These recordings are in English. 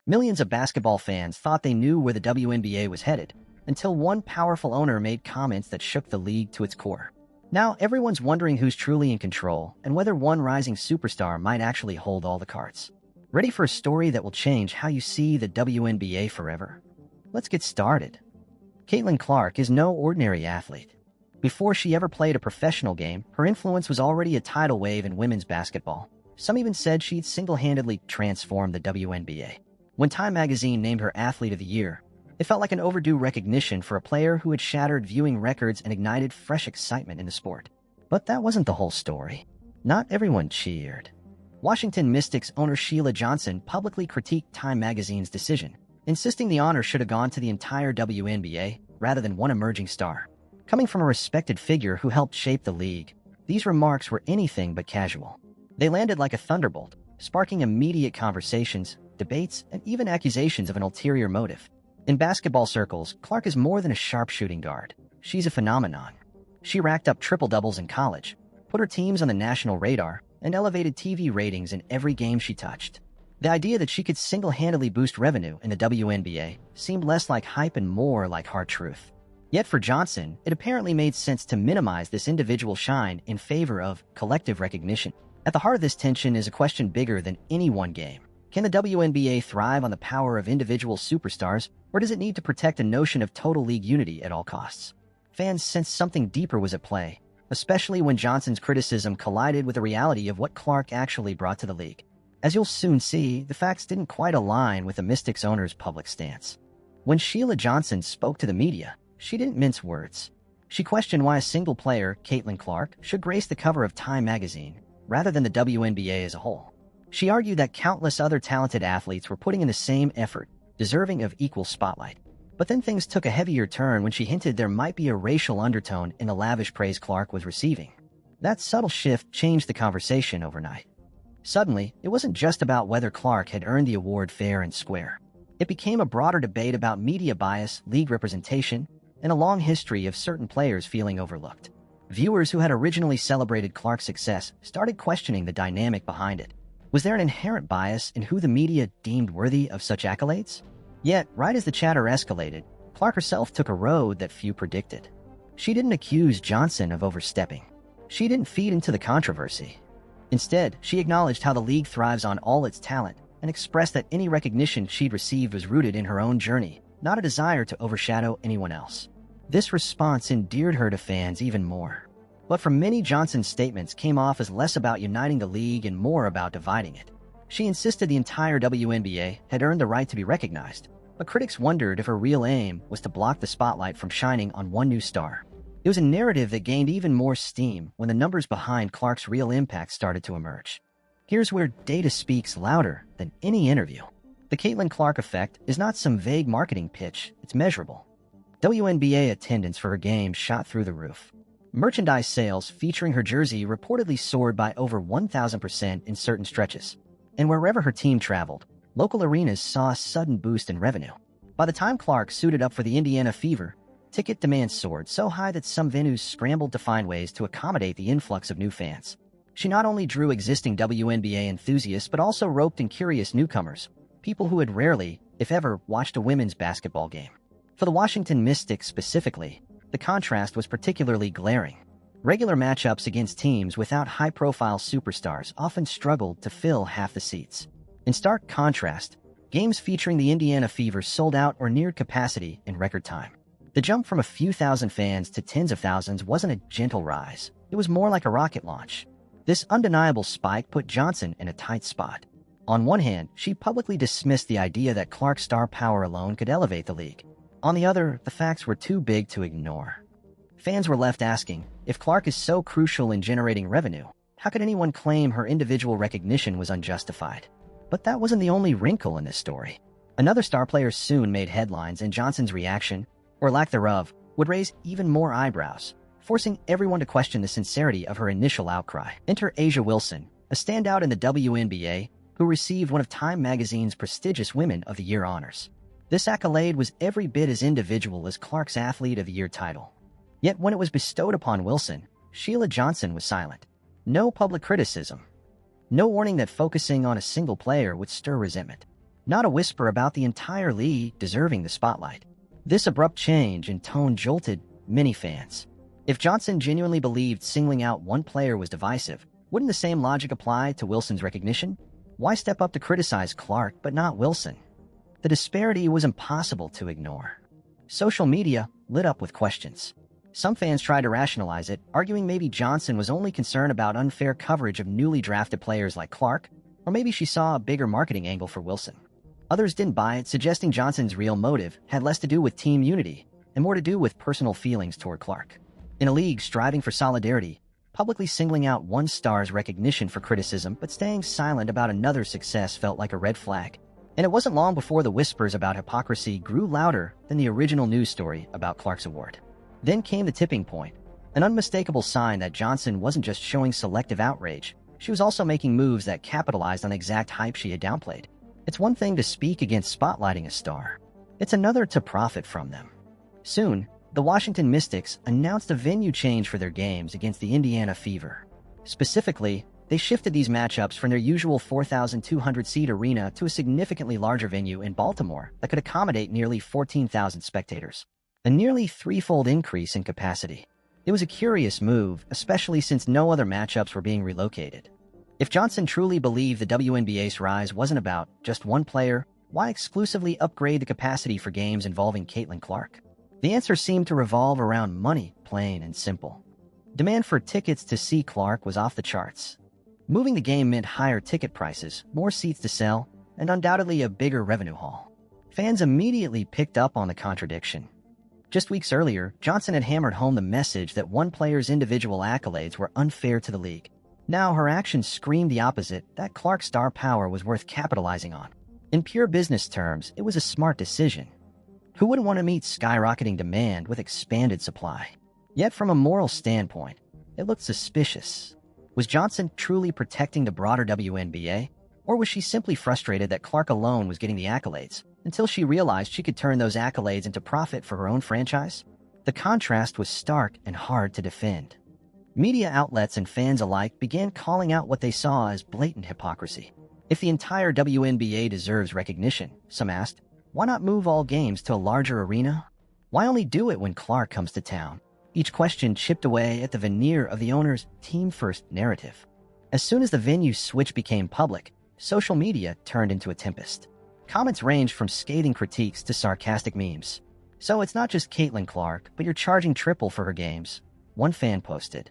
Millions of basketball fans thought they knew where the WNBA was headed, until one powerful owner made comments that shook the league to its core. Now everyone's wondering who's truly in control and whether one rising superstar might actually hold all the cards. Ready for a story that will change how you see the WNBA forever? Let's get started. Caitlin Clark is no ordinary athlete. Before she ever played a professional game, her influence was already a tidal wave in women's basketball. Some even said she'd single-handedly transformed the WNBA. When Time magazine named her Athlete of the Year, it felt like an overdue recognition for a player who had shattered viewing records and ignited fresh excitement in the sport. But that wasn't the whole story. Not everyone cheered. Washington Mystics owner Sheila Johnson publicly critiqued Time magazine's decision, insisting the honor should have gone to the entire WNBA rather than one emerging star. Coming from a respected figure who helped shape the league, these remarks were anything but casual. They landed like a thunderbolt, sparking immediate conversations, debates, and even accusations of an ulterior motive. In basketball circles, Clark is more than a sharpshooting guard. She's a phenomenon. She racked up triple-doubles in college, put her teams on the national radar, and elevated TV ratings in every game she touched. The idea that she could single-handedly boost revenue in the WNBA seemed less like hype and more like hard truth. Yet for Johnson, it apparently made sense to minimize this individual shine in favor of collective recognition. At the heart of this tension is a question bigger than any one game. Can the WNBA thrive on the power of individual superstars, or does it need to protect a notion of total league unity at all costs? Fans sensed something deeper was at play, especially when Johnson's criticism collided with the reality of what Clark actually brought to the league. As you'll soon see, the facts didn't quite align with the Mystics owner's public stance. When Sheila Johnson spoke to the media, she didn't mince words. She questioned why a single player, Caitlin Clark, should grace the cover of Time magazine, rather than the WNBA as a whole. She argued that countless other talented athletes were putting in the same effort, deserving of equal spotlight. But then things took a heavier turn when she hinted there might be a racial undertone in the lavish praise Clark was receiving. That subtle shift changed the conversation overnight. Suddenly, it wasn't just about whether Clark had earned the award fair and square. It became a broader debate about media bias, league representation, and a long history of certain players feeling overlooked. Viewers who had originally celebrated Clark's success started questioning the dynamic behind it. Was there an inherent bias in who the media deemed worthy of such accolades? Yet, right as the chatter escalated, Clark herself took a road that few predicted. She didn't accuse Johnson of overstepping. She didn't feed into the controversy. Instead, she acknowledged how the league thrives on all its talent and expressed that any recognition she'd received was rooted in her own journey, not a desire to overshadow anyone else. This response endeared her to fans even more. But for many, Johnson's statements came off as less about uniting the league and more about dividing it. She insisted the entire WNBA had earned the right to be recognized, but critics wondered if her real aim was to block the spotlight from shining on one new star. It was a narrative that gained even more steam when the numbers behind Clark's real impact started to emerge. Here's where data speaks louder than any interview. The Caitlin Clark effect is not some vague marketing pitch, it's measurable. WNBA attendance for her games shot through the roof. Merchandise sales featuring her jersey reportedly soared by over 1,000% in certain stretches. And wherever her team traveled, local arenas saw a sudden boost in revenue. By the time Clark suited up for the Indiana Fever, ticket demand soared so high that some venues scrambled to find ways to accommodate the influx of new fans. She not only drew existing WNBA enthusiasts but also roped in curious newcomers, people who had rarely, if ever, watched a women's basketball game. For the Washington Mystics specifically, the contrast was particularly glaring. Regular matchups against teams without high-profile superstars often struggled to fill half the seats. In stark contrast, games featuring the Indiana Fever sold out or neared capacity in record time. The jump from a few thousand fans to tens of thousands wasn't a gentle rise. It was more like a rocket launch. This undeniable spike put Johnson in a tight spot. On one hand, she publicly dismissed the idea that Clark's star power alone could elevate the league. On the other, the facts were too big to ignore. Fans were left asking, if Clark is so crucial in generating revenue, how could anyone claim her individual recognition was unjustified? But that wasn't the only wrinkle in this story. Another star player soon made headlines, and Johnson's reaction, or lack thereof, would raise even more eyebrows, forcing everyone to question the sincerity of her initial outcry. Enter A'ja Wilson, a standout in the WNBA, who received one of Time magazine's prestigious Women of the Year honors. This accolade was every bit as individual as Clark's Athlete of the Year title. Yet when it was bestowed upon Wilson, Sheila Johnson was silent. No public criticism. No warning that focusing on a single player would stir resentment. Not a whisper about the entire league deserving the spotlight. This abrupt change in tone jolted many fans. If Johnson genuinely believed singling out one player was divisive, wouldn't the same logic apply to Wilson's recognition? Why step up to criticize Clark but not Wilson? The disparity was impossible to ignore. Social media lit up with questions. Some fans tried to rationalize it, arguing maybe Johnson was only concerned about unfair coverage of newly drafted players like Clark, or maybe she saw a bigger marketing angle for Wilson. Others didn't buy it, suggesting Johnson's real motive had less to do with team unity and more to do with personal feelings toward Clark. In a league striving for solidarity, publicly singling out one star's recognition for criticism but staying silent about another's success felt like a red flag. And it wasn't long before the whispers about hypocrisy grew louder than the original news story about Clark's award. Then came the tipping point, an unmistakable sign that Johnson wasn't just showing selective outrage, she was also making moves that capitalized on the exact hype she had downplayed. It's one thing to speak against spotlighting a star. It's another to profit from them. Soon, the Washington Mystics announced a venue change for their games against the Indiana Fever. Specifically, they shifted these matchups from their usual 4,200-seat arena to a significantly larger venue in Baltimore that could accommodate nearly 14,000 spectators, a nearly threefold increase in capacity. It was a curious move, especially since no other matchups were being relocated. If Johnson truly believed the WNBA's rise wasn't about just one player, why exclusively upgrade the capacity for games involving Caitlin Clark? The answer seemed to revolve around money, plain and simple. Demand for tickets to see Clark was off the charts. Moving the game meant higher ticket prices, more seats to sell, and undoubtedly a bigger revenue haul. Fans immediately picked up on the contradiction. Just weeks earlier, Johnson had hammered home the message that one player's individual accolades were unfair to the league. Now her actions screamed the opposite, that Clark's star power was worth capitalizing on. In pure business terms, it was a smart decision. Who wouldn't want to meet skyrocketing demand with expanded supply? Yet from a moral standpoint, it looked suspicious. Was Johnson truly protecting the broader WNBA? Or was she simply frustrated that Clark alone was getting the accolades, until she realized she could turn those accolades into profit for her own franchise? The contrast was stark and hard to defend. Media outlets and fans alike began calling out what they saw as blatant hypocrisy. If the entire WNBA deserves recognition, some asked, why not move all games to a larger arena? Why only do it when Clark comes to town? Each question chipped away at the veneer of the owner's team-first narrative. As soon as the venue switch became public, social media turned into a tempest. Comments ranged from scathing critiques to sarcastic memes. So it's not just Caitlin Clark, but you're charging triple for her games, one fan posted.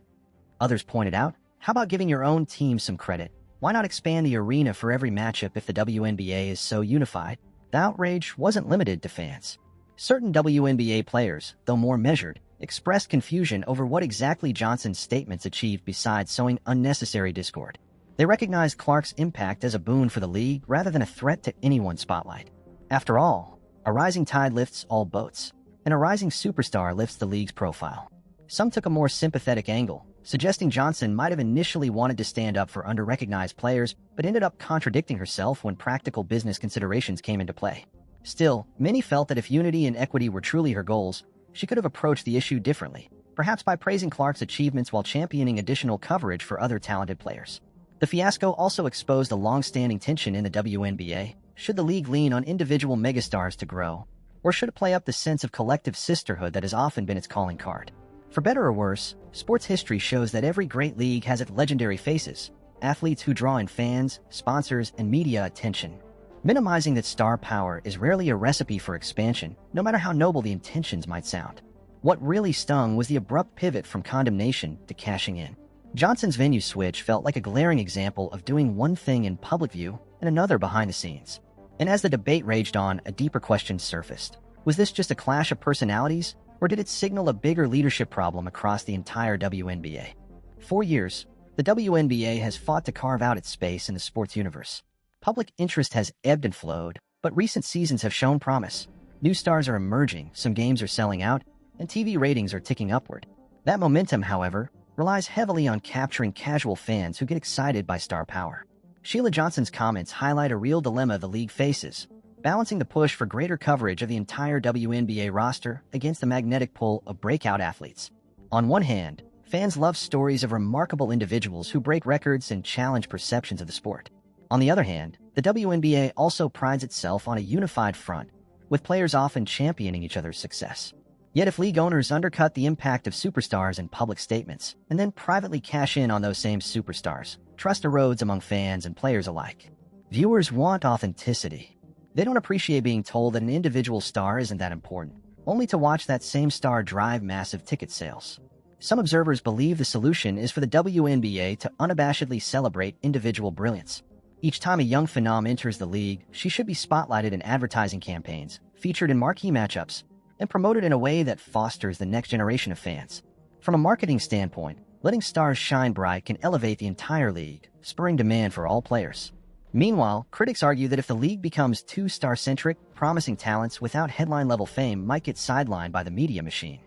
Others pointed out, how about giving your own team some credit? Why not expand the arena for every matchup if the WNBA is so unified? The outrage wasn't limited to fans. Certain WNBA players, though more measured, expressed confusion over what exactly Johnson's statements achieved besides sowing unnecessary discord. They recognized Clark's impact as a boon for the league rather than a threat to anyone's spotlight. After all, a rising tide lifts all boats, and a rising superstar lifts the league's profile. Some took a more sympathetic angle, suggesting Johnson might have initially wanted to stand up for under-recognized players, but ended up contradicting herself when practical business considerations came into play. Still, many felt that if unity and equity were truly her goals, she could have approached the issue differently, perhaps by praising Clark's achievements while championing additional coverage for other talented players. The fiasco also exposed a long-standing tension in the WNBA. Should the league lean on individual megastars to grow, or should it play up the sense of collective sisterhood that has often been its calling card? For better or worse, sports history shows that every great league has its legendary faces, athletes who draw in fans, sponsors, and media attention. Minimizing that star power is rarely a recipe for expansion, no matter how noble the intentions might sound. What really stung was the abrupt pivot from condemnation to cashing in. Johnson's venue switch felt like a glaring example of doing one thing in public view and another behind the scenes. And as the debate raged on, a deeper question surfaced. Was this just a clash of personalities, or did it signal a bigger leadership problem across the entire WNBA? For years, the WNBA has fought to carve out its space in the sports universe. Public interest has ebbed and flowed, but recent seasons have shown promise. New stars are emerging, some games are selling out, and TV ratings are ticking upward. That momentum, however, relies heavily on capturing casual fans who get excited by star power. Sheila Johnson's comments highlight a real dilemma the league faces, balancing the push for greater coverage of the entire WNBA roster against the magnetic pull of breakout athletes. On one hand, fans love stories of remarkable individuals who break records and challenge perceptions of the sport. On the other hand, The WNBA also prides itself on a unified front, with players often championing each other's success. Yet if league owners undercut the impact of superstars in public statements and then privately cash in on those same superstars, trust erodes among fans and players alike. Viewers want authenticity. They don't appreciate being told that an individual star isn't that important, only to watch that same star drive massive ticket sales. Some observers believe the solution is for the WNBA to unabashedly celebrate individual brilliance. Each time a young phenom enters the league, she should be spotlighted in advertising campaigns, featured in marquee matchups, and promoted in a way that fosters the next generation of fans. From a marketing standpoint, letting stars shine bright can elevate the entire league, spurring demand for all players. Meanwhile, critics argue that if the league becomes too star-centric, promising talents without headline-level fame might get sidelined by the media machine.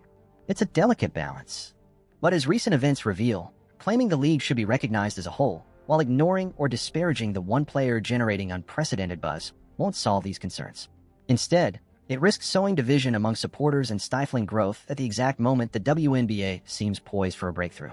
It's a delicate balance. But as recent events reveal, claiming the league should be recognized as a whole, while ignoring or disparaging the one player generating unprecedented buzz, won't solve these concerns. Instead, it risks sowing division among supporters and stifling growth at the exact moment the WNBA seems poised for a breakthrough.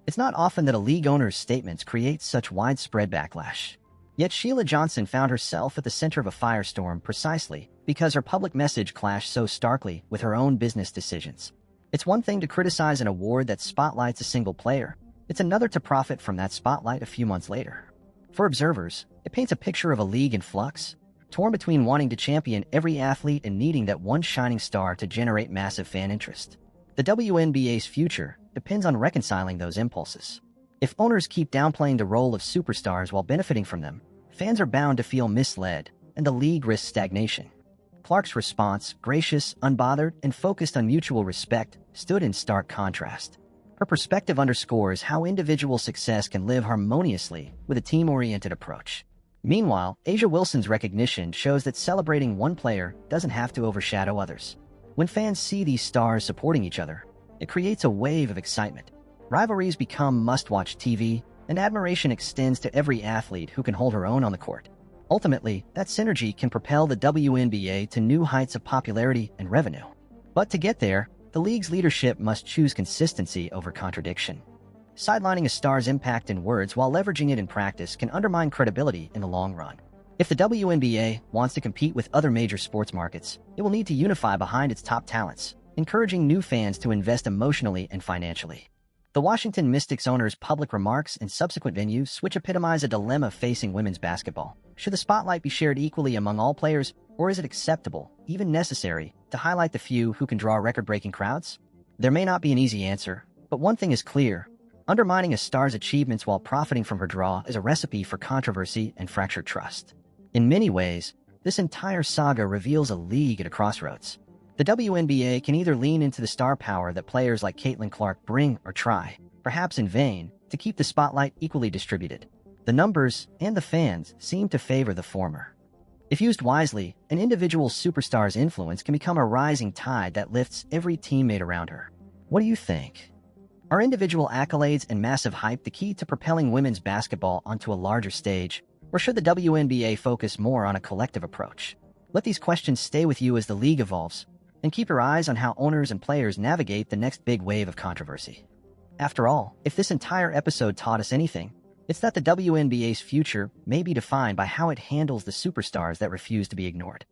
It's not often that a league owner's statements create such widespread backlash. Yet Sheila Johnson found herself at the center of a firestorm precisely because her public message clashed so starkly with her own business decisions. It's one thing to criticize an award that spotlights a single player. It's another to profit from that spotlight a few months later. For observers, it paints a picture of a league in flux, torn between wanting to champion every athlete and needing that one shining star to generate massive fan interest. The WNBA's future depends on reconciling those impulses. If owners keep downplaying the role of superstars while benefiting from them, fans are bound to feel misled, and the league risks stagnation. Clark's response, gracious, unbothered, and focused on mutual respect, stood in stark contrast. Her perspective underscores how individual success can live harmoniously with a team-oriented approach. Meanwhile, A'ja Wilson's recognition shows that celebrating one player doesn't have to overshadow others. When fans see these stars supporting each other, it creates a wave of excitement. Rivalries become must-watch TV, and admiration extends to every athlete who can hold her own on the court. Ultimately, that synergy can propel the WNBA to new heights of popularity and revenue. But to get there, the league's leadership must choose consistency over contradiction. Sidelining a star's impact in words while leveraging it in practice can undermine credibility in the long run. If the WNBA wants to compete with other major sports markets, it will need to unify behind its top talents, encouraging new fans to invest emotionally and financially. The Washington Mystics owner's public remarks and subsequent venues switch epitomize a dilemma facing women's basketball. Should the spotlight be shared equally among all players, or is it acceptable, even necessary, to highlight the few who can draw record-breaking crowds? There may not be an easy answer, but one thing is clear. Undermining a star's achievements while profiting from her draw is a recipe for controversy and fractured trust. In many ways, this entire saga reveals a league at a crossroads. The WNBA can either lean into the star power that players like Caitlin Clark bring or try, perhaps in vain, to keep the spotlight equally distributed. The numbers and the fans seem to favor the former. If used wisely, an individual superstar's influence can become a rising tide that lifts every teammate around her. What do you think? Are individual accolades and massive hype the key to propelling women's basketball onto a larger stage, or should the WNBA focus more on a collective approach? Let these questions stay with you as the league evolves, and keep your eyes on how owners and players navigate the next big wave of controversy. After all, if this entire episode taught us anything, it's that the WNBA's future may be defined by how it handles the superstars that refuse to be ignored.